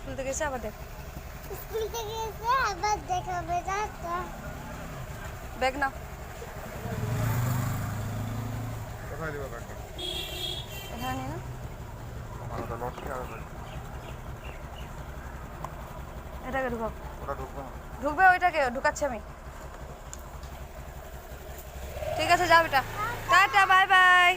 School থেকে এসে আবার দেখ। স্কুল থেকে এসে আবার দেখাবে টাটা। ব্যাগ না কোথায় দিবা ব্যাগটা? এখানে নিয়ে না। আমার তো লটকে আছে। এটাকে ঢুকাও। ওটা ঢুকবে না। ঢুকবে ওইটাকে ঢুকাচ্ছি আমি। ঠিক আছে যাও বেটা, টাটা বাই বাই।